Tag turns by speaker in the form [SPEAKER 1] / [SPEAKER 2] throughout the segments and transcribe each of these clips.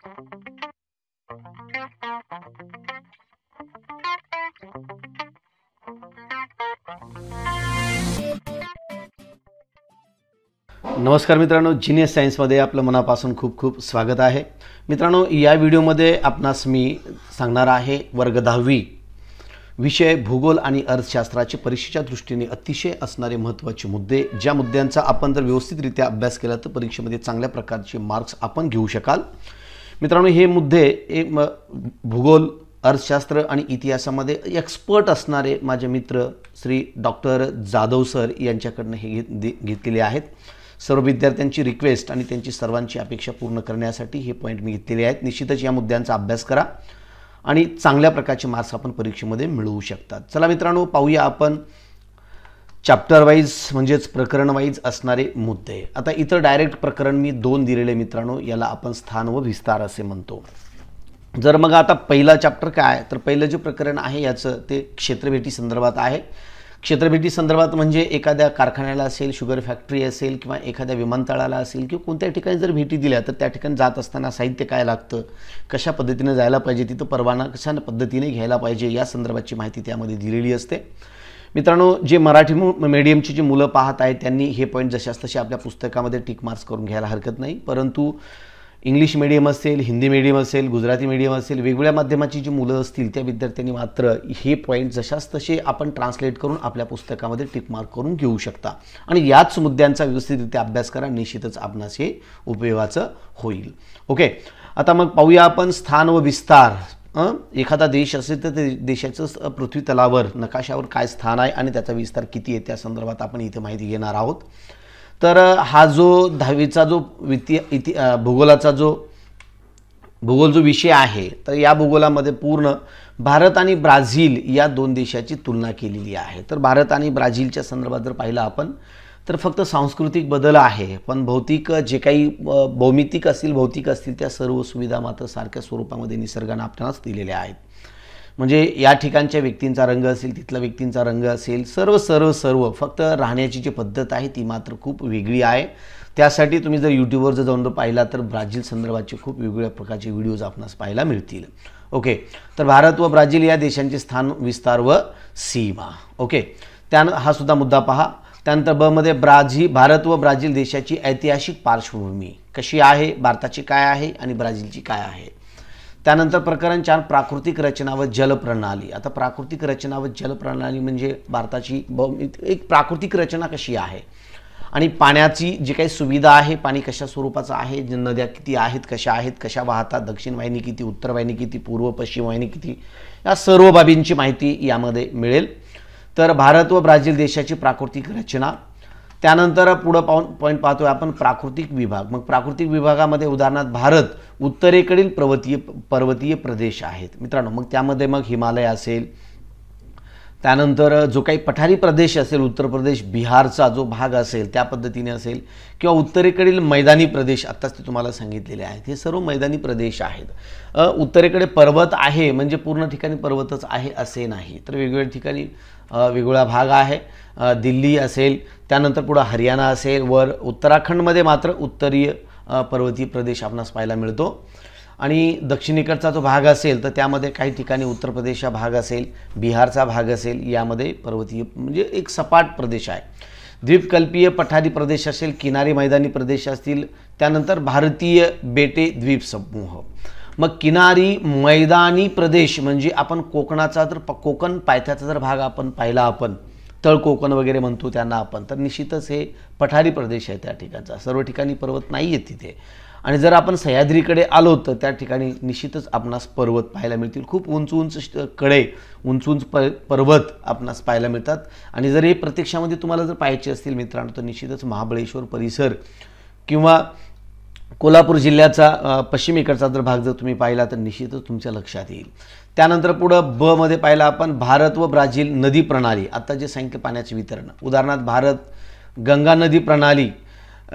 [SPEAKER 1] नमस्कार मित्रांनो, जीनियस सायन्समध्ये आपलं मनापासून खूप खूप स्वागत आहे. मित्रांनो, या व्हिडिओमध्ये आपणास मी सांगणार आहे वर्ग 10वी विषय भूगोल आणि अर्थशास्त्राचे परीक्षेच्या दृष्टीने अतिशय असणारे महत्त्वाचे मुद्दे, ज्या मुद्द्यांचा आपण जर व्यवस्थितरित्या अभ्यास केला तर परीक्षेमध्ये चांगल्या प्रकारचे मार्क्स आपण घेऊ शकाल. मित्रांनो, हे मुद्दे भूगोल, अर्थशास्त्र आणि इतिहासामध्ये एक्सपर्ट असणारे माझे मित्र श्री डॉक्टर जाधव सर यांच्याकडनं हे घेतलेले आहेत. सर्व विद्यार्थ्यांची रिक्वेस्ट आणि त्यांची सर्वांची अपेक्षा पूर्ण करण्यासाठी हे पॉईंट मी घेतलेले आहेत. निश्चितच या मुद्द्यांचा अभ्यास करा आणि चांगल्या प्रकारचे मार्क्स आपण परीक्षेमध्ये मिळवू शकतात. चला मित्रांनो, पाहूया आपण चॅप्टर वाईज म्हणजेच प्रकरण वाईज असणारे मुद्दे. आता इथं डायरेक्ट प्रकरण मी 2 दिलेले मित्रांनो, याला आपण स्थान व विस्तार असे म्हणतो. जर मग आता पहिला चॅप्टर काय, तर पहिलं जे प्रकरण आहे याचं ते क्षेत्रभेटी संदर्भात आहे. क्षेत्रभेटी संदर्भात म्हणजे एखाद्या कारखान्याला असेल, शुगर फॅक्टरी असेल किंवा एखाद्या विमानतळाला असेल किंवा कोणत्या ठिकाणी जर भेटी दिल्या तर त्या ठिकाणी जात असताना साहित्य काय लागतं, कशा पद्धतीने जायला पाहिजे, तिथं परवाना कशा पद्धतीने घ्यायला पाहिजे, या संदर्भाची माहिती त्यामध्ये दिलेली असते. मित्रांनो, जे मराठी मीडियमची जी मुलं पाहत आहेत त्यांनी हे पॉईंट जशास तसे आपल्या पुस्तकामध्ये टिक मार्क्स करून घ्यायला हरकत नाही. परंतु इंग्लिश मीडियम असेल, हिंदी मीडियम असेल, गुजराती मीडियम असेल, वेगवेगळ्या माध्यमाची जी मुलं असतील त्या विद्यार्थ्यांनी मात्र हे पॉईंट जशास तसे आपण ट्रान्सलेट करून आपल्या पुस्तकामध्ये टिक मार्क करून घेऊ शकता आणि याच मुद्द्यांचा व्यवस्थितरित्या अभ्यास करा. निश्चितच आपणास हे उपयोगाचं होईल. ओके, आता मग पाहूया आपण स्थान व विस्तार. एखादा देश असेल तर ते देशाचं पृथ्वी तलावर नकाशावर काय स्थान आहे आणि त्याचा विस्तार किती आहे त्या संदर्भात आपण इथे माहिती घेणार आहोत. तर हा जो 10वीचा जो भूगोलाचा भूगोल जो विषय आहे, तर या भूगोलामध्ये पूर्ण भारत आणि ब्राझील या 2 देशाची तुलना केलेली आहे. तर भारत आणि ब्राझीलच्या संदर्भात जर पाहिलं आपण तर फक्त सांस्कृतिक बदल आहे, पण भौतिक जे काही भौमितिक असतील, भौतिक असतील त्या सर्व सुविधा मात्र सारख्या स्वरूपामध्ये निसर्गाने आपल्यालाच दिलेल्या आहेत. म्हणजे या ठिकाणच्या व्यक्तींचा रंग असेल, तिथल्या व्यक्तींचा रंग असेल, सर्व फक्त राहण्याची जी पद्धत आहे ती मात्र खूप वेगळी आहे. त्यासाठी तुम्ही जर यूट्यूबवर जर जाऊन पाहिला तर ब्राझील संदर्भाचे खूप वेगवेगळ्या प्रकारचे व्हिडिओज आपणास पाहायला मिळतील. ओके, तर भारत व ब्राझील या देशांचे स्थान, विस्तार व सीमा. ओके, हा सुद्धा मुद्दा पहा. त्यानंतर ब मध्ये भारत व ब्राझील देशाची ऐतिहासिक पार्श्वभूमी कशी आहे, भारताची काय आहे आणि ब्राझीलची काय आहे. त्यानंतर प्रकरण 4 प्राकृतिक रचना व जलप्रणाली. आता प्राकृतिक रचना व जलप्रणाली म्हणजे भारताची एक प्राकृतिक रचना कशी आहे आणि पाण्याची जी काही सुविधा आहे, पाणी कशा स्वरूपाचं आहे, नद्या किती आहेत, कशा वाहतात, दक्षिण वाहिनी किती, उत्तर वाहिनी किती, पूर्व पश्चिम वाहिनी किती, या सर्व बाबींची माहिती यामध्ये मिळेल. तर भारत व ब्राझील देशाची प्राकृतिक रचना. त्यानंतर पुढं पॉईंट पाहतोय आपण प्राकृतिक विभाग. मग प्राकृतिक विभागामध्ये उदाहरणार्थ भारत उत्तरेकडील पर्वतीय प्रदेश आहेत मित्रांनो. मग त्यामध्ये मग हिमालय असेल, त्यानंतर जो काही पठारी प्रदेश असेल, उत्तर प्रदेश, बिहारचा जो भाग असेल त्या पद्धतीने असेल, किंवा उत्तरेकडील मैदानी प्रदेश, आत्ताच ते तुम्हाला सांगितलेले आहेत, हे सर्व मैदानी प्रदेश आहेत. उत्तरेकडे पर्वत आहे म्हणजे पूर्ण ठिकाणी पर्वतच आहे असे नाही, तर वेगवेगळ्या ठिकाणी वेगवेगळा भाग आहे. दिल्ली असेल, त्यानंतर पुढे हरियाणा असेल, वर उत्तराखंडमध्ये मात्र उत्तरीय पर्वतीय प्रदेश आपणास पाहायला मिळतो. आणि दक्षिणेकडचा जो भाग असेल तर त्यामध्ये काही ठिकाणी उत्तर प्रदेशचा भाग असेल, बिहारचा भाग असेल, यामध्ये पर्वतीय म्हणजे एक सपाट प्रदेश आहे. द्वीपकल्पीय पठारी प्रदेश असेल, किनारी मैदानी प्रदेश असतील, त्यानंतर भारतीय बेटे द्वीप समूह. मग किनारी मैदानी प्रदेश म्हणजे आपण कोकणाचा जर कोकण पायथ्याचा जर भाग आपण पाहिला, आपण तळ कोकण वगैरे म्हणतो त्यांना आपण, तर निश्चितच हे पठारी प्रदेश आहे. त्या ठिकाणचा सर्व ठिकाणी पर्वत नाही आहेत तिथे. आणि जर आपण सह्याद्रीकडे आलो तर त्या ठिकाणी निश्चितच आपणास पर्वत पाहायला मिळतील. खूप उंच कडे, उंच पर्वत आपणास पाहायला मिळतात. आणि जर हे प्रत्यक्षामध्ये तुम्हाला जर पाहायचे असतील मित्रांनो तर निश्चितच महाबळेश्वर परिसर किंवा कोल्हापूर जिल्ह्याचा पश्चिमेकडचा जर भाग जर तुम्ही पाहिला तर निश्चितच तुमच्या लक्षात येईल. त्यानंतर पुढं ब मध्ये पाहिला आपण भारत व ब्राझील नदी प्रणाली. आता जे सांगितलं पाण्याचे वितरण, उदाहरणार्थ भारत गंगा नदी प्रणाली,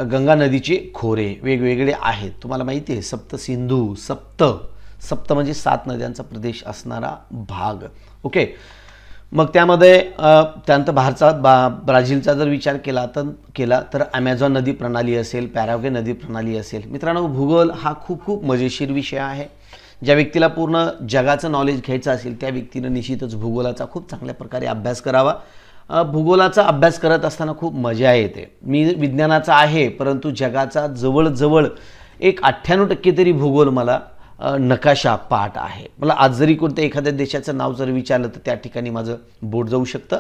[SPEAKER 1] गंगा नदीचे खोरे वेगवेगळे आहेत. तुम्हाला माहिती आहे सप्त सिंधू, सप्त म्हणजे 7 नद्यांचा प्रदेश असणारा भाग. ओके, मग त्यामध्ये त्यानंतर ब्राझीलचा जर विचार केला तर ॲमेझॉन नदी प्रणाली असेल, पॅराग्वे नदी प्रणाली असेल. मित्रांनो, भूगोल हा खूप मजेशीर विषय आहे. ज्या व्यक्तीला पूर्ण जगाचं नॉलेज घ्यायचं असेल त्या व्यक्तीनं निश्चितच भूगोलाचा खूप चांगल्या प्रकारे अभ्यास करावा. भूगोलाचा अभ्यास करत असताना खूप मजा येते. मी विज्ञानाचा आहे, परंतु जगाचा जवळजवळ एक 98% तरी भूगोल मला नकाशा पाठ आहे. मला आज जरी कोणत्या एखाद्या देशाचं नाव जर विचारलं तर त्या ठिकाणी माझं बोट जाऊ शकतं.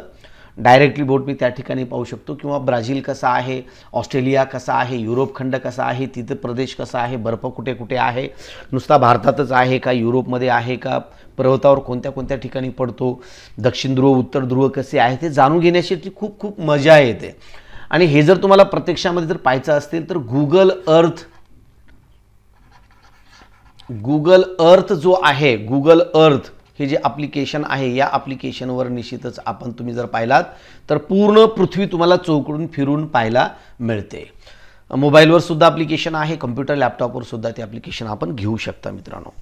[SPEAKER 1] डायरेक्टली बोट मी त्या ठिकाणी पाहू शकतो. किंवा ब्राझील कसा आहे, ऑस्ट्रेलिया कसा आहे, युरोप खंड कसा आहे, तिथं प्रदेश कसा आहे, बर्फ कुठे कुठे आहे, नुसता भारतातच आहे का, युरोपमध्ये आहे का, पर्वतावर कोणत्या ठिकाणी पडतो, दक्षिण ध्रुव उत्तर ध्रुव कसे आहे ते जाणून घेण्यासाठी खूप मजा येते. आणि हे जर तुम्हाला प्रत्यक्षामध्ये जर पाहायचं असेल तर गुगल अर्थ जो आहे, गुगल अर्थ हे जे ॲप्लिकेशन आहे, या ॲप्लिकेशनवर निश्चितच तुम्ही जर पाहिलात तर पूर्ण पृथ्वी तुम्हाला चौकडून फिरून पाहायला मिळते. मोबाईलवर सुद्धा ॲप्लिकेशन आहे, कम्प्युटर लॅपटॉपवर सुद्धा ते ॲप्लिकेशन आपण घेऊ शकता मित्रांनो.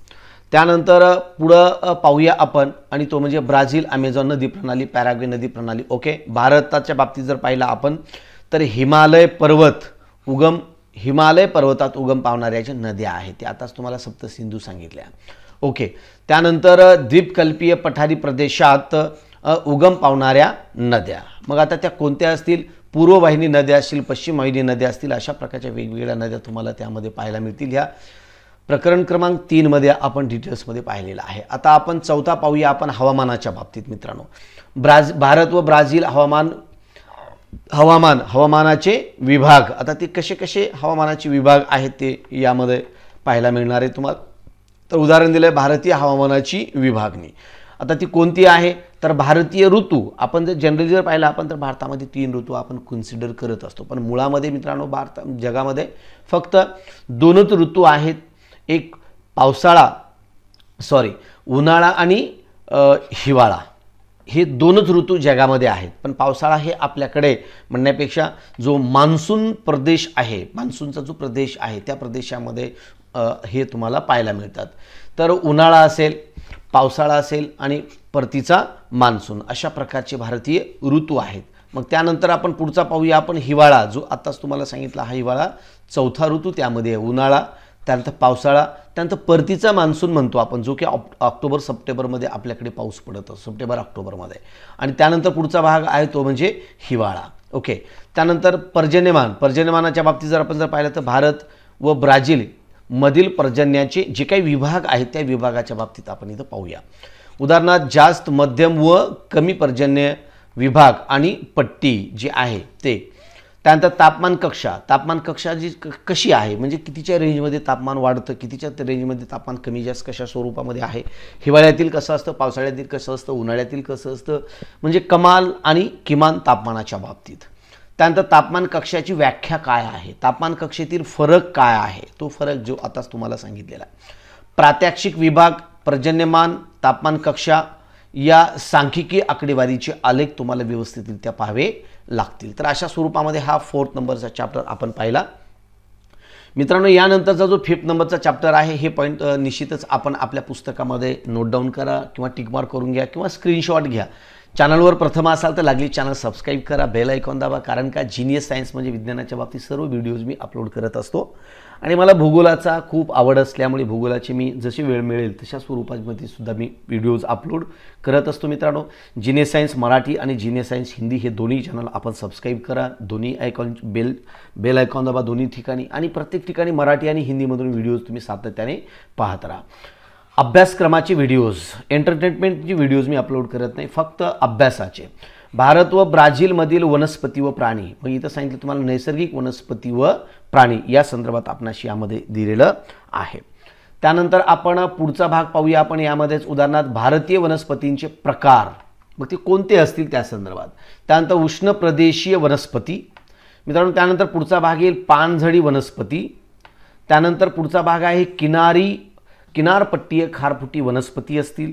[SPEAKER 1] त्यानंतर पुढं पाहूया आपण, आणि तो म्हणजे ब्राझील, ॲमेझॉन नदी प्रणाली, पॅराग्वे नदी प्रणाली. ओके, भारताच्या बाबतीत जर पाहिला आपण तर हिमालय पर्वतात उगम पावणाऱ्या ज्या नद्या आहेत त्या आताच तुम्हाला सप्तसिंधू सांगितल्या. ओके, त्यानंतर द्वीपकल्पीय पठारी प्रदेशात उगम पावणाऱ्या नद्या. मग आता त्या कोणत्या असतील? पूर्व वाहिनी नद्या असतील, पश्चिम वाहिनी नद्या असतील, अशा प्रकारच्या वेगवेगळ्या नद्या तुम्हाला त्यामध्ये पाहायला मिळतील. ह्या प्रकरण क्रमांक 3 मध्ये आपण डिटेल्समध्ये पाहिलेलं आहे. आता आपण चौथा पाहूया आपण हवामानाच्या बाबतीत मित्रांनो. भारत व ब्राझील हवामानाचे विभाग. आता ते कसे हवामानाचे विभाग आहेत ते यामध्ये पाहायला मिळणार आहे तुम्हाला. तर उदाहरण दिलं भारतीय हवामानाची विभागणी. आता ती कोणती आहे तर भारतीय ऋतू. आपण जर जनरली जर पाहिलं आपण तर भारतामध्ये 3 ऋतू आपण कन्सिडर करत असतो, पण मुळामध्ये मित्रांनो जगामध्ये फक्त 2च ऋतू आहेत. एक उन्हाळा आणि हिवाळा, हे 2च ऋतू जगामध्ये आहेत. पण पावसाळा हे आपल्याकडे म्हणण्यापेक्षा जो मान्सून प्रदेश आहे, मान्सूनचा जो प्रदेश आहे त्या प्रदेशामध्ये हे तुम्हाला पाहायला मिळतात. तर उन्हाळा असेल, पावसाळा असेल आणि परतीचा मान्सून, अशा प्रकारचे भारतीय ऋतू आहेत. मग त्यानंतर आपण पुढचा पाहूया आपण हिवाळा, जो आत्ताच तुम्हाला सांगितला हा हिवाळा 4था ऋतू. त्यामध्ये उन्हाळा, त्यानंतर पावसाळा, त्यानंतर परतीचा मान्सून म्हणतो आपण, जो की ऑक्टोबर सप्टेंबरमध्ये आपल्याकडे पाऊस पडतो, सप्टेंबर ऑक्टोबरमध्ये. आणि त्यानंतर पुढचा भाग आहे तो म्हणजे हिवाळा. ओके, त्यानंतर पर्जन्यमानाच्या बाबतीत जर आपण पाहिलं तर भारत व ब्राझील मधील पर्जन्याचे जे काही विभाग आहेत त्या विभागाच्या बाबतीत आपण इथं पाहूया. उदाहरणार्थ जास्त, मध्यम व कमी पर्जन्य विभाग आणि पट्टी जी आहे ते. त्यानंतर तापमान कक्षा जी कशी आहे, म्हणजे कितीच्या रेंजमध्ये तापमान वाढतं, कितीच्या रेंजमध्ये तापमान कमी जास्त कशा स्वरूपामध्ये आहे, हिवाळ्यातील कसं असतं, पावसाळ्यातील कसं असतं, उन्हाळ्यातील कसं असतं, म्हणजे कमाल आणि किमान तापमानाच्या बाबतीत. त्यानंतर तापमान कक्षाची व्याख्या काय आहे, तापमान कक्षेतील फरक काय आहे, तो फरक जो आताच तुम्हाला सांगितलेला आहे. प्रात्यक्षिक विभाग, पर्जन्यमान, तापमान कक्षा या सांख्यिकी आकडेवारीचे आलेख तुम्हाला व्यवस्थितरित्या पाहावे लागतील. तर अशा स्वरूपामध्ये हा 4th नंबरचा चॅप्टर आपण पाहिला मित्रांनो. यानंतरचा जो 5th नंबरचा चॅप्टर आहे हे पॉईंट निश्चितच आपण आपल्या पुस्तकामध्ये नोट डाऊन करा किंवा टिक मार्क करून घ्या किंवा स्क्रीनशॉट घ्या. चॅनलवर प्रथम असाल तर लागली चॅनल सबस्क्राईब करा, बेल आयकॉन दाबा, कारण का जीनियस सायन्स म्हणजे विज्ञानाच्या बाबतीत सर्व व्हिडिओज मी अपलोड करत असतो. आणि मला भूगोलाचा खूप आवड असल्यामुळे भूगोलाची मी जशी वेळ मिळेल तशा स्वरूपामध्ये सुद्धा मी व्हिडिओज अपलोड करत असतो मित्रांनो. जीनियस सायन्स मराठी आणि जीनियस सायन्स हिंदी हे दोन्ही चॅनल आपण सबस्क्राईब करा. दोन्ही आयकॉन बेल आयकॉन दाबा दोन्ही ठिकाणी, आणि प्रत्येक ठिकाणी मराठी आणि हिंदीमधून व्हिडिओज तुम्ही सातत्याने पाहत राहा. अभ्यासक्रमाचे व्हिडिओज, एंटरटेनमेंटचे व्हिडिओज मी अपलोड करत नाही, फक्त अभ्यासाचे. भारत व ब्राझीलमधील वनस्पती व प्राणी, मग इथं सांगितलं तुम्हाला नैसर्गिक वनस्पती व प्राणी या संदर्भात आपणाशी यामध्ये दिलेलं आहे. त्यानंतर आपण पुढचा भाग पाहूया आपण यामध्येच. उदाहरणार्थ भारतीय वनस्पतींचे प्रकार, मग ते कोणते असतील त्या संदर्भात. त्यानंतर उष्ण प्रदेशीय वनस्पती मित्रांनो. त्यानंतर पुढचा भाग येईल पानझडी वनस्पती. त्यानंतर पुढचा भाग आहे किनारपट्टीय खारफुटी वनस्पती असतील.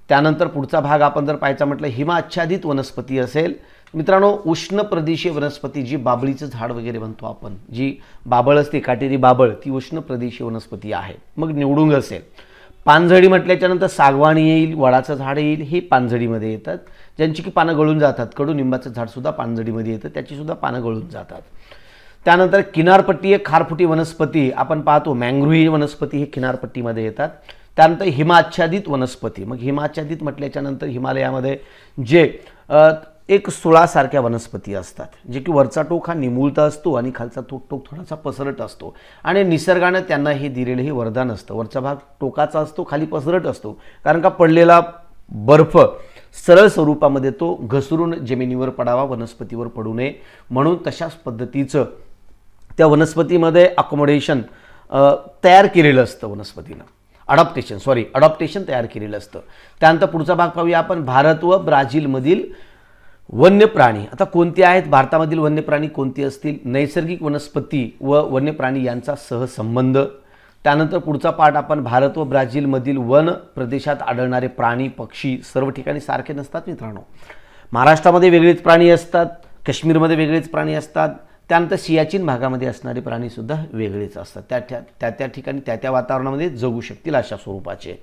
[SPEAKER 1] त्यानंतर पुढचा भाग आपण जर पाहायचा म्हटलं हिमाच्छादित वनस्पती असेल मित्रांनो. उष्ण प्रदेशीय वनस्पती, जी बाबळीचं झाड वगैरे म्हणतो आपण, जी बाबळ असते काटेरी बाबळ, ती उष्ण प्रदेशीय वनस्पती आहे. मग निवडुंग असेल. पानझडी म्हटल्याच्यानंतर सागवान येईल, वडाचं झाड येईल, हे पानझडीमध्ये येतात, ज्यांची की पानं गळून जातात. कडुनिंबाचं झाडसुद्धा पानझडीमध्ये येतं, त्याचीसुद्धा पानं गळून जातात. त्यानंतर किनारपट्टी खारफुटी वनस्पती आपण पाहतो, मँग्रोव्ह वनस्पती हे किनारपट्टीमध्ये येतात. त्यानंतर हिमाच्छादित वनस्पती, मग हिमाच्छादित म्हटल्याच्यानंतर हिमालयामध्ये जे एक सुळासारख्या वनस्पती असतात, जे की वरचा टोक हा निमुळता असतो आणि खालचा टोक थोडासा पसरट असतो, आणि निसर्गानं त्यांना हे दिलेलं हे वरदान असतं. वरचा भाग टोकाचा असतो, खाली पसरट असतो, कारण का पडलेला बर्फ सरळ स्वरूपामध्ये तो घसरून जमिनीवर पडावा, वनस्पतीवर पडू नये, म्हणून तशाच पद्धतीचं त्या वनस्पतीमध्ये अकोमोडेशन तयार केलेलं असतं, वनस्पतीनं अडॉप्टेशन तयार केलेलं असतं. त्यानंतर पुढचा भाग पाहूया आपण, भारत व ब्राझीलमधील वन्य प्राणी. आता कोणते आहेत भारतामधील वन्य प्राणी, कोणते असतील? नैसर्गिक वनस्पती व वन्य प्राणी यांचा सहसंबंध. त्यानंतर पुढचा पाठ आपण, भारत व ब्राझीलमधील वन प्रदेशात आढळणारे प्राणी पक्षी सर्व ठिकाणी सारखे नसतात मित्रांनो. महाराष्ट्रामध्ये वेगळेच प्राणी असतात, काश्मीरमध्ये वेगळेच प्राणी असतात. त्यानंतर सियाचीन भागामध्ये असणारे प्राणीसुद्धा वेगळेच असतात, त्या ठिकाणी त्या वातावरणामध्ये जगू शकतील अशा स्वरूपाचे.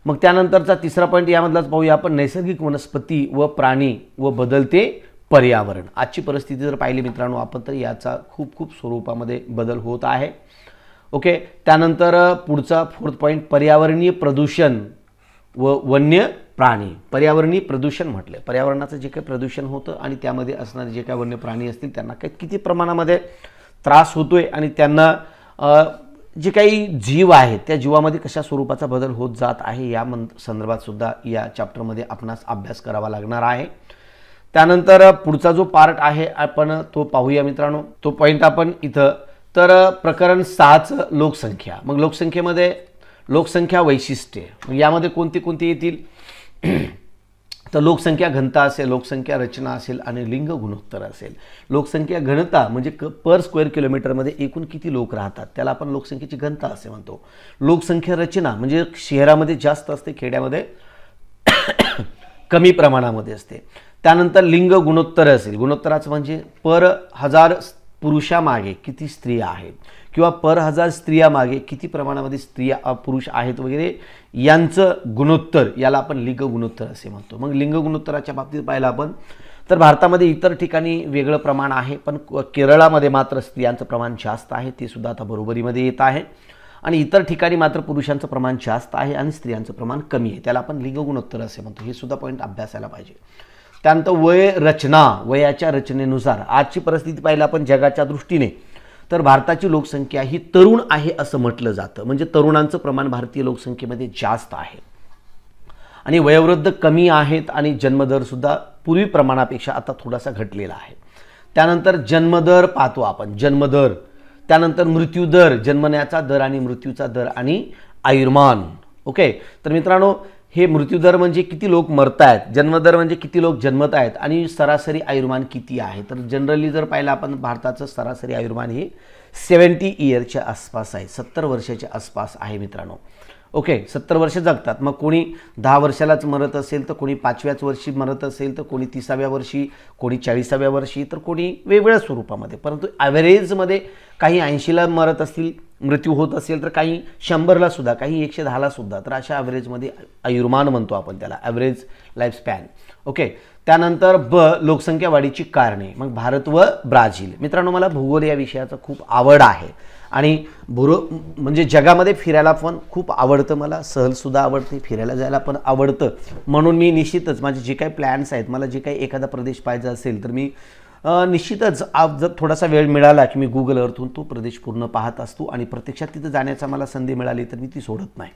[SPEAKER 1] मग त्यानंतरचा तिसरा पॉईंट यामधलाच पाहूया आपण, नैसर्गिक वनस्पती व प्राणी व बदलते पर्यावरण. आजची परिस्थिती जर पाहिली मित्रांनो आपण, तर याचा खूप स्वरूपामध्ये बदल होत आहे. ओके. त्यानंतर पुढचा फोर्थ पॉईंट, पर्यावरणीय प्रदूषण व वन्य प्राणी. पर्यावरणीय प्रदूषण म्हटलं, पर्यावरणाचं जे काही प्रदूषण होतं आणि त्यामध्ये असणारे जे काही वन्य प्राणी असतील त्यांना किती प्रमाणामध्ये त्रास होतोय, आणि त्यांना जे काही जीव आहेत त्या जीवामध्ये कशा स्वरूपाचा बदल होत जात आहे, या संदर्भात सुद्धा या चॅप्टरमध्ये आपणास अभ्यास करावा लागणार आहे. त्यानंतर पुढचा जो पार्ट आहे आपण तो पाहूया मित्रांनो. तो पॉईंट आपण इथं, तर प्रकरण 6 लोकसंख्या. मग लोकसंख्येमध्ये लोकसंख्या वैशिष्ट्ये, मग यामध्ये कोणती कोणती येतील? तर लोकसंख्या घनता असेल, लोकसंख्या रचना असेल आणि लिंग गुणोत्तर असेल. लोकसंख्या घनता म्हणजे पर स्क्वेअर किलोमीटरमध्ये एकूण किती लोक राहतात त्याला आपण लोकसंख्येची घनता असे म्हणतो. लोकसंख्या रचना म्हणजे शहरामध्ये जास्त असते, खेड्यामध्ये कमी प्रमाणामध्ये असते. त्यानंतर लिंग गुणोत्तर असेल, गुणोत्तराचं म्हणजे पर 1000 पुरुषामागे किती स्त्रिया आहेत, किंवा पर 1000 स्त्रियामागे किती प्रमाणामध्ये स्त्रिया पुरुष आहेत वगैरे, यांचं गुणोत्तर याला आपण लिंग गुणोत्तर असे म्हणतो. मग लिंग गुणोत्तराच्या बाबतीत पाहिलं आपण तर भारतामध्ये इतर ठिकाणी वेगळं प्रमाण आहे, पण केरळामध्ये मात्र स्त्रियांचं प्रमाण जास्त आहे, ते सुद्धा आता बरोबरीमध्ये येत आहे. आणि इतर ठिकाणी मात्र पुरुषांचं प्रमाण जास्त आहे आणि स्त्रियांचं प्रमाण कमी आहे, त्याला आपण लिंग गुणोत्तर असे म्हणतो. हे सुद्धा पॉईंट अभ्यासायला पाहिजे. त्यानंतर वय रचना, वयाच्या रचनेनुसार आजची परिस्थिती पाहिलं आपण जगाच्या दृष्टीने, तर भारताची लोकसंख्या ही तरुण आहे असं म्हटलं जातं, म्हणजे तरुणांचं प्रमाण भारतीय लोकसंख्येमध्ये जास्त आहे आणि वयोवृद्ध कमी आहेत, आणि जन्मदर सुद्धा पूर्वी प्रमाणापेक्षा आता थोडासा घटलेला आहे. त्यानंतर जन्मदर पाहतो आपण, जन्मदर. त्यानंतर मृत्यूदर, जन्मण्याचा दर आणि मृत्यूचा दर, आणि आयुर्मान. ओके. तर मित्रांनो, हे मृत्यूदर म्हणजे किती लोक मरत आहेत, जन्मदर म्हणजे किती लोक जन्मत आहेत, आणि सरासरी आयुर्मान किती आहे. तर जनरली जर पाहिलं आपण भारताचं सरासरी आयुर्मान हे 70 इयरच्या आसपास आहे, 70 वर्षाच्या आसपास आहे मित्रांनो. ओके. 70 वर्ष जगतात. मग कोणी 10 वर्षालाच मरत असेल, तर कोणी 5व्याच वर्षी मरत असेल, तर कोणी 30व्या वर्षी, कोणी 40व्या वर्षी, तर कोणी वेगवेगळ्या स्वरूपामध्ये. परंतु ॲव्हरेजमध्ये काही 80ला मरत असतील, मृत्यू होत असेल, तर काही 100ला सुद्धा, काही 110ला सुद्धा. तर अशा ॲव्हरेजमध्ये आयुर्मान म्हणतो आपण त्याला, ॲव्हरेज लाईफ स्पॅन. ओके. त्यानंतर लोकसंख्या वाढीची कारणे. मग भारत व ब्राझील. मित्रांनो, मला भूगोल या विषयाचा खूप आवड आहे आणि म्हणजे जगामध्ये फिरायला पण खूप आवडतं, मला सहलसुद्धा आवडते, फिरायला जायला पण आवडतं. म्हणून मी निश्चितच माझे जे काही प्लॅन्स आहेत, मला जे काही एखादा प्रदेश पाहिजे असेल तर मी निश्चितच जर थोडासा वेळ मिळाला की मी गुगल अर्थून तो प्रदेश पूर्ण पाहत असतो, आणि प्रत्यक्षात तिथं जाण्याचा मला संधी मिळाली तर मी ती सोडत नाही.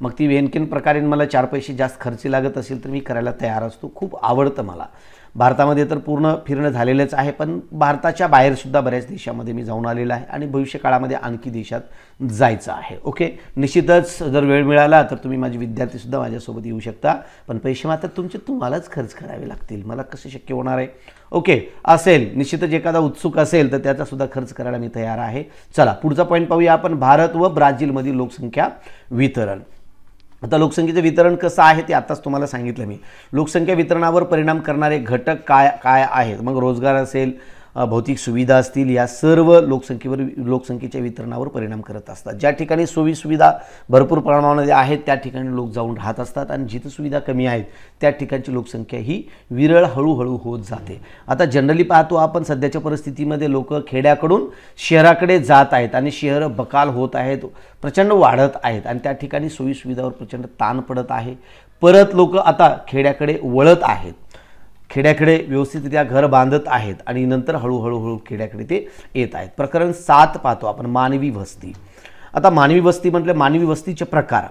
[SPEAKER 1] मग ती वेनकेन प्रकारे मला 4 पैसे जास्त खर्ची लागत असेल तर मी करायला तयार असतो. खूप आवडतं मला. भारतामध्ये तर पूर्ण फिरणं झालेलंच आहे, पण भारताच्या बाहेरसुद्धा बऱ्याच देशामध्ये मी जाऊन आलेला आहे आणि भविष्यकाळामध्ये आणखी देशात जायचं आहे. ओके. निश्चितच जर वेळ मिळाला तर तुम्ही माझे विद्यार्थीसुद्धा माझ्यासोबत येऊ शकता, पण पैसे मात्र तुम्हालाच खर्च करावे लागतील. मला कसं शक्य होणार आहे? ओके. असेल निश्चितच एखादा उत्सुक असेल तर त्याचासुद्धा खर्च करायला मी तयार आहे. चला पुढचा पॉईंट पाहूया आपण, भारत व ब्राझीलमधील लोकसंख्या वितरण. आता लोकसंख्येचं वितरण कसं आहे ते आताच तुम्हाला सांगितलं मी. लोकसंख्या वितरणावर परिणाम करणारे घटक काय काय आहेत? मग रोजगार असेल, भौतिक सुविधा असतील, या सर्व लोकसंख्येच्या वितरणावर परिणाम करत असतात. ज्या ठिकाणी सोयी सुविधा भरपूर प्रमाणामध्ये आहेत त्या ठिकाणी लोक जाऊन राहत असतात आणि जिथे सुविधा कमी आहेत त्या ठिकाणची लोकसंख्या ही विरळ हळूहळू होत जाते. आता जनरली पाहतो आपण सध्याच्या परिस्थितीमध्ये लोक खेड्याकडून शहराकडे जात आहेत आणि शहरं बकाल होत आहेत, प्रचंड वाढत आहेत आणि त्या ठिकाणी सोयी सुविधावर प्रचंड ताण पडत आहे. परत लोक आता खेड्याकडे वळत आहेत, खेड्याकडे व्यवस्थितरित्या घर बांधत आहेत आणि नंतर हळूहळू खेड्याकडे ते येत आहेत. प्रकरण 7 पाहतो आपण, मानवी वस्ती. आता मानवी वस्ती म्हटलं मानवी वस्तीचे प्रकार.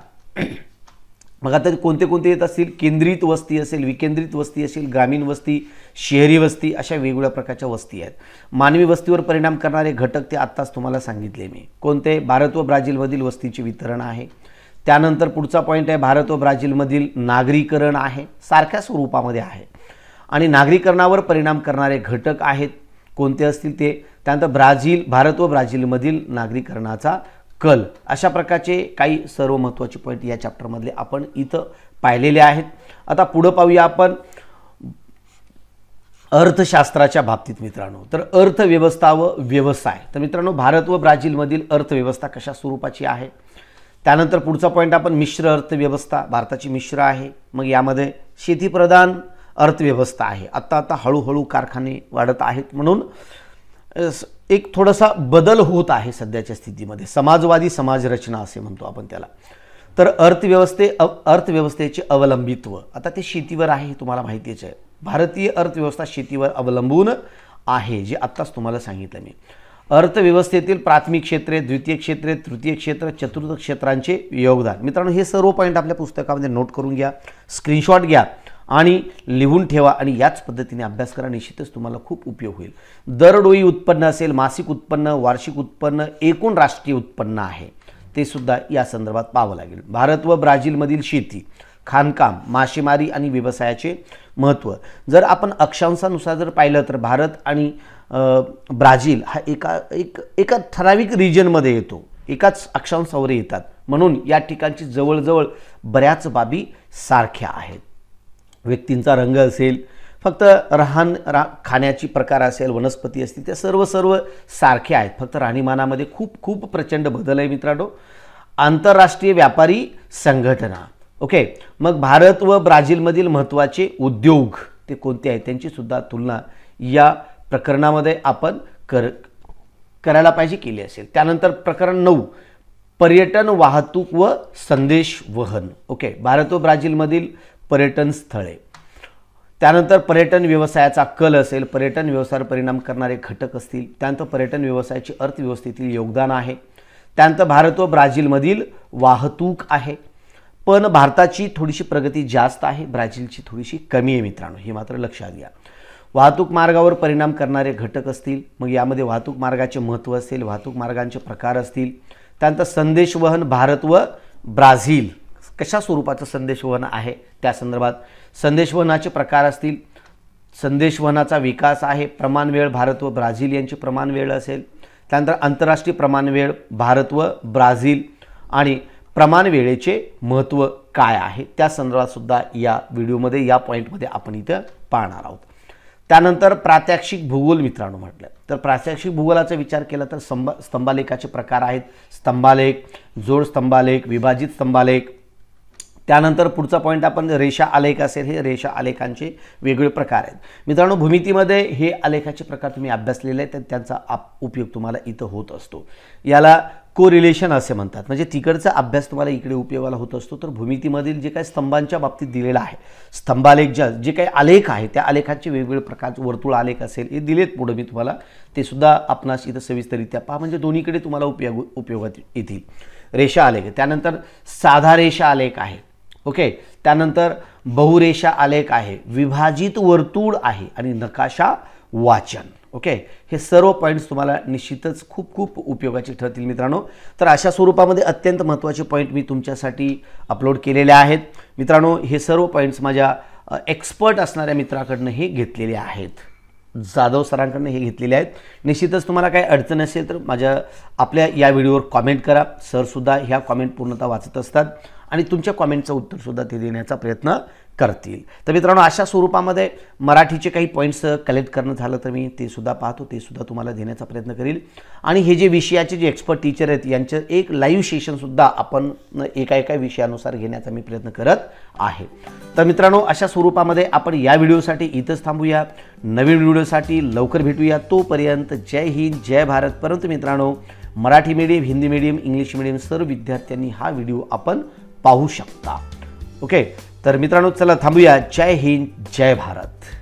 [SPEAKER 1] मग आता कोणते कोणते येत असतील? केंद्रित वस्ती असेल, विकेंद्रित वस्ती असेल, ग्रामीण वस्ती, शहरी वस्ती, अशा वेगवेगळ्या प्रकारच्या वस्ती आहेत. मानवी वस्तीवर परिणाम करणारे घटक ते आत्ताच तुम्हाला सांगितले मी. कोणते? भारत व ब्राझीलमधील वस्तीचे वितरण आहे. त्यानंतर पुढचा पॉईंट आहे भारत व ब्राझीलमधील नागरीकरण आहे, सारख्या स्वरूपामध्ये आहे. आणि नागरीकरणावर परिणाम करणारे घटक आहेत, कोणते असतील ते? त्यानंतर भारत व ब्राझीलमधील नागरीकरणाचा कल. अशा प्रकारचे काही सर्व महत्त्वाचे पॉईंट या चॅप्टरमधले आपण इथं पाहिलेले आहेत. आता पुढं पाहूया आपण अर्थशास्त्राच्या बाबतीत मित्रांनो. तर अर्थव्यवस्था व व्यवसाय. तर मित्रांनो भारत व ब्राझीलमधील अर्थव्यवस्था कशा स्वरूपाची आहे. त्यानंतर पुढचा पॉईंट आपण मिश्र अर्थव्यवस्था, भारताची मिश्र आहे. मग यामध्ये शेतीप्रधान अर्थव्यवस्था आहे. आता हळूहळू कारखाने वाढत आहेत म्हणून एक थोडासा बदल होत आहे सध्याच्या स्थितीमध्ये, समाजवादी समाजरचना असे म्हणतो आपण त्याला. तर अर्थव्यवस्थेचे अवलंबित्व, आता ते शेतीवर आहे हे तुम्हाला माहितीच आहे. भारतीय अर्थव्यवस्था शेतीवर अवलंबून आहे, जे आत्ताच तुम्हाला सांगितलं मी. अर्थव्यवस्थेतील प्राथमिक क्षेत्रे, द्वितीय क्षेत्रे, तृतीय क्षेत्र, चतुर्थ क्षेत्रांचे योगदान. मित्रांनो हे सर्व पॉईंट आपल्या पुस्तकामध्ये नोट करून घ्या, स्क्रीनशॉट घ्या आणि लिहून ठेवा आणि याच पद्धतीने अभ्यास करा. निश्चितच तुम्हाला खूप उपयोग होईल. दरडोई उत्पन्न असेल, मासिक उत्पन्न, वार्षिक उत्पन्न, एकूण राष्ट्रीय उत्पन्न आहे ते सुद्धा या संदर्भात पाहावं लागेल. भारत व ब्राझीलमधील शेती, खाणकाम, मासेमारी आणि व्यवसायाचे महत्त्व. जर आपण अक्षांशानुसार जर पाहिलं तर भारत आणि ब्राझील हा एका ठराविक रिजनमध्ये येतो, एकाच अक्षांशावर येतात, म्हणून या ठिकाणची जवळजवळ बऱ्याच बाबी सारख्या आहेत. व्यक्तींचा रंग असेल, फक्त खाण्याची प्रकार असेल, वनस्पती असतील, त्या सर्व सारख्या आहेत. फक्त राहणीमानामध्ये खूप प्रचंड बदल आहे मित्रांनो. आंतरराष्ट्रीय व्यापारी संघटना. ओके, मग भारत व ब्राझीलमधील महत्त्वाचे उद्योग ते कोणते आहेत त्यांची सुद्धा तुलना या प्रकरणामध्ये आपण करायला पाहिजे, केली असेल. त्यानंतर प्रकरण 9 पर्यटन, वाहतूक व संदेश वहन. ओके, भारत व ब्राझीलमधील पर्यटन स्थळे. त्यानंतर पर्यटन व्यवसायाचा कल असेल, पर्यटन व्यवसायावर परिणाम करणारे घटक असतील. त्यानंतर पर्यटन व्यवसायाचे अर्थव्यवस्थेतील योगदान आहे. त्यानंतर भारत व ब्राझीलमधील वाहतूक आहे, पण भारताची थोडीशी प्रगती जास्त आहे, ब्राझीलची थोडीशी कमी आहे मित्रांनो, हे मात्र लक्षात घ्या. वाहतूक मार्गावर परिणाम करणारे घटक असतील, मग यामध्ये वाहतूक मार्गाचे महत्त्व असेल, वाहतूक मार्गांचे प्रकार असतील. त्यानंतर संदेशवहन, भारत व ब्राझील कशा स्वरूपाचं संदेशवहन आहे त्या संदर्भात संदेशवहनाचे प्रकार असतील. संदेशवहनाचा विकास आहे. प्रमाणवेळ भारत व ब्राझील यांची प्रमाणवेळ असेल. त्यानंतर आंतरराष्ट्रीय प्रमाणवेळ भारत व ब्राझील आणि प्रमाणवेळेचे महत्त्व काय आहे त्या संदर्भात सुद्धा या व्हिडिओमध्ये, या पॉईंटमध्ये आपण इथं पाहणार आहोत. त्यानंतर प्रात्यक्षिक भूगोल मित्रांनो म्हटलं तर प्रात्यक्षिक भूगोलाचा विचार केला तर स्तंभालेखाचे प्रकार आहेत. स्तंभालेख, जोड स्तंभालेख, विभाजित स्तंभालेख. त्यानंतर पुढचा पॉईंट आपण रेषा आलेख असेल, हे रेषा आलेखांचे वेगवेगळे प्रकार आहेत मित्रांनो. भूमितीमध्ये हे आलेखाचे प्रकार तुम्ही अभ्यासलेले आहेत, तर त्यांचा उपयोग तुम्हाला इथं होत असतो. याला कोरिलेशन असे म्हणतात, म्हणजे तिकडचा अभ्यास तुम्हाला इकडे उपयोगाला होत असतो. तर भूमितीमधील जे काही स्तंभांच्या बाबतीत दिलेला आहे, स्तंभालेख जे काही आलेख आहे त्या आलेखाचे वेगवेगळे प्रकारचे, वर्तुळ आलेख असेल हे दिलेत पुढे मी तुम्हाला, ते सुद्धा आपणास इथं सविस्तररित्या पहा, म्हणजे दोन्हीकडे तुम्हाला उपयोगात येतील. रेषा आलेख, त्यानंतर साधा रेषा आलेख आहे. ओके, त्यानंतर बहुरेषा आलेख आहे, विभाजित वर्तुळ आहे आणि नकाशा वाचन. ओके, हे सर्व पॉईंट्स तुम्हाला निश्चितच खूप उपयोगाचे ठरतील मित्रांनो. तर अशा स्वरूपामध्ये अत्यंत महत्त्वाचे पॉईंट मी तुमच्यासाठी अपलोड केलेले आहेत मित्रांनो. हे सर्व पॉईंट्स माझ्या एक्सपर्ट असणाऱ्या मित्राकडनं हे घेतलेले आहेत, जाधव सरांकडनं हे घेतलेले आहेत. निश्चितच तुम्हाला काही अडचण असेल तर आपल्या या व्हिडिओवर कॉमेंट करा. सरसुद्धा ह्या कॉमेंट पूर्णतः वाचत असतात आणि तुमच्या कॉमेंटचं उत्तरसुद्धा ते देण्याचा प्रयत्न करतील। तर मित्रांनो, अशा स्वरूपामध्ये मराठीचे काही पॉईंट्स कलेक्ट करणं झालं तर मी ते सुद्धा पाहतो, ते सुद्धा तुम्हाला देण्याचा प्रयत्न करील। आणि हे जे विषयाचे जे एक्सपर्ट टीचर आहेत यांचं एक लाईव्ह सेशनसुद्धा आपण एका विषयानुसार घेण्याचा मी प्रयत्न करत आहे। तर मित्रांनो, अशा स्वरूपामध्ये आपण या व्हिडिओसाठी इथंच थांबूया। नवीन व्हिडिओसाठी लवकर भेटूया। तोपर्यंत जय हिंद, जय भारत। परंतु मित्रांनो, Marathi medium, Hindi medium, English medium सर्व विद्यार्थ्यांनी हा व्हिडिओ आपण पाहू शकता। ओके, तर मित्रांनो, चला थांबूया। जय हिंद, जय भारत।